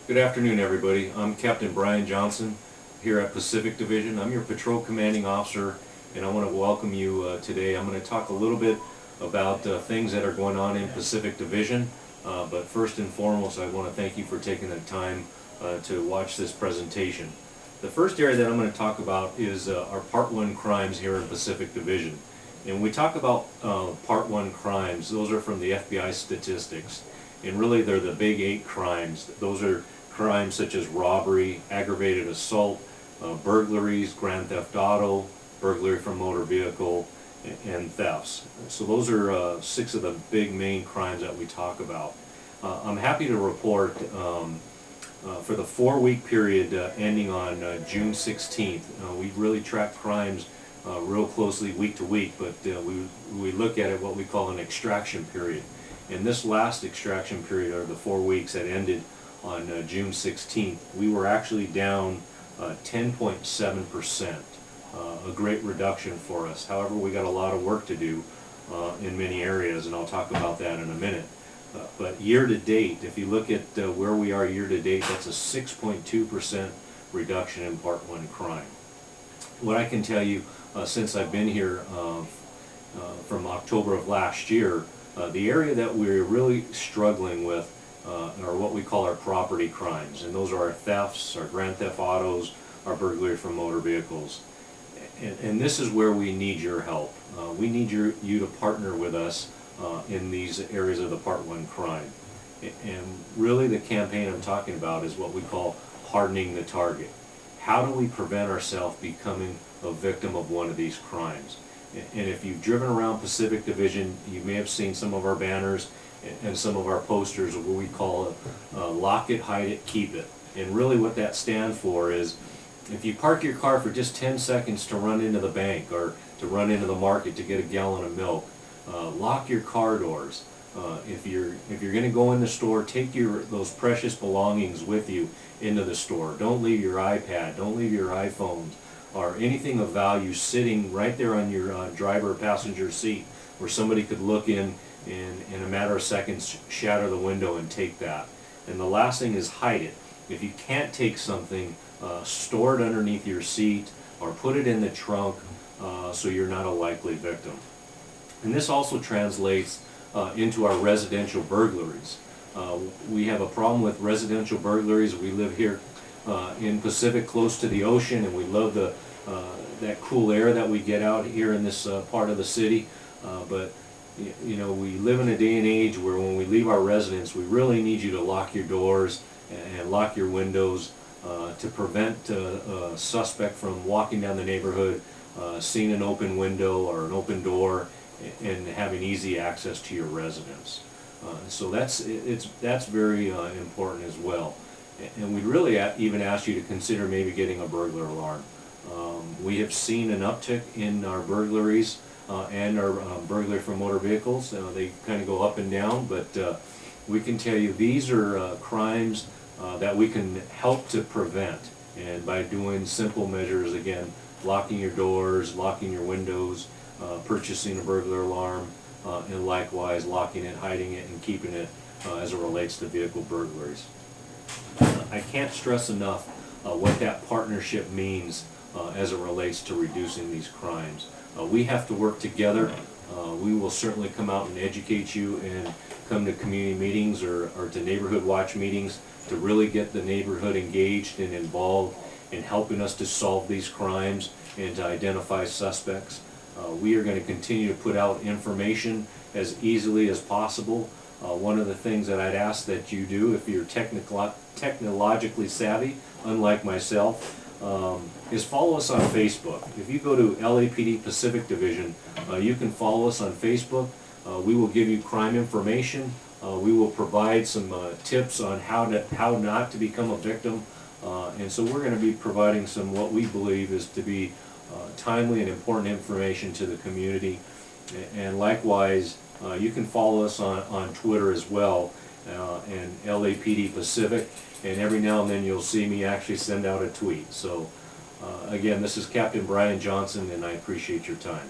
Good afternoon, everybody. I'm Captain Brian Johnson here at Pacific Division. I'm your Patrol Commanding Officer, and I want to welcome you today. I'm going to talk a little bit about things that are going on in Pacific Division, but first and foremost, I want to thank you for taking the time to watch this presentation. The first area that I'm going to talk about is our Part 1 crimes here in Pacific Division. And when we talk about Part 1 crimes, those are from the FBI statistics. And really they're the big 8 crimes. Those are crimes such as robbery, aggravated assault, burglaries, grand theft auto, burglary from motor vehicle, and thefts. So those are 6 of the big main crimes that we talk about. I'm happy to report for the 4-week period ending on June 16th, we really track crimes real closely week to week, but we look at it what we call an extraction period. In this last extraction period, or the 4 weeks that ended on June 16th, we were actually down 10.7%, a great reduction for us. However, we got a lot of work to do in many areas, and I'll talk about that in a minute. But year to date, if you look at where we are year to date, that's a 6.2% reduction in Part 1 crime. What I can tell you since I've been here from October of last year, the area that we're really struggling with are what we call our property crimes, and those are our thefts, our grand theft autos, our burglary from motor vehicles. And this is where we need your help. We need you to partner with us in these areas of the Part 1 crime. And really the campaign I'm talking about is what we call hardening the target. How do we prevent ourselves becoming a victim of one of these crimes? And if you've driven around Pacific Division, you may have seen some of our banners and some of our posters of what we call lock it, hide it, keep it. And really what that stands for is if you park your car for just 10 seconds to run into the bank or to run into the market to get a gallon of milk, lock your car doors. If you're going to go in the store, take those precious belongings with you into the store. Don't leave your iPad, don't leave your iPhones, or anything of value sitting right there on your driver or passenger seat where somebody could look in a matter of seconds, shatter the window and take that. And the last thing is hide it. If you can't take something, store it underneath your seat or put it in the trunk so you're not a likely victim. And this also translates into our residential burglaries. We have a problem with residential burglaries. We live here in Pacific, close to the ocean, and we love that cool air that we get out here in this part of the city. But you know, we live in a day and age where when we leave our residence, we really need you to lock your doors and lock your windows to prevent a suspect from walking down the neighborhood, seeing an open window or an open door, and having easy access to your residence. So that's very important as well. And we really even ask you to consider maybe getting a burglar alarm. We have seen an uptick in our burglaries and our burglary from motor vehicles. They kind of go up and down, but we can tell you these are crimes that we can help to prevent, and by doing simple measures, again, locking your doors, locking your windows, purchasing a burglar alarm, and likewise locking it, hiding it, and keeping it as it relates to vehicle burglaries. I can't stress enough what that partnership means as it relates to reducing these crimes. We have to work together. We will certainly come out and educate you and come to community meetings or to neighborhood watch meetings to really get the neighborhood engaged and involved in helping us to solve these crimes and to identify suspects. We are going to continue to put out information as easily as possible. One of the things that I'd ask that you do, if you're technologically savvy, unlike myself, is follow us on Facebook. If you go to LAPD Pacific Division, you can follow us on Facebook. We will give you crime information. We will provide some tips on how not to become a victim. And so we're going to be providing some what we believe is to be timely and important information to the community. And likewise, you can follow us on Twitter as well, and LAPD Pacific, and every now and then you'll see me actually send out a tweet. So again, this is Captain Brian Johnson, and I appreciate your time.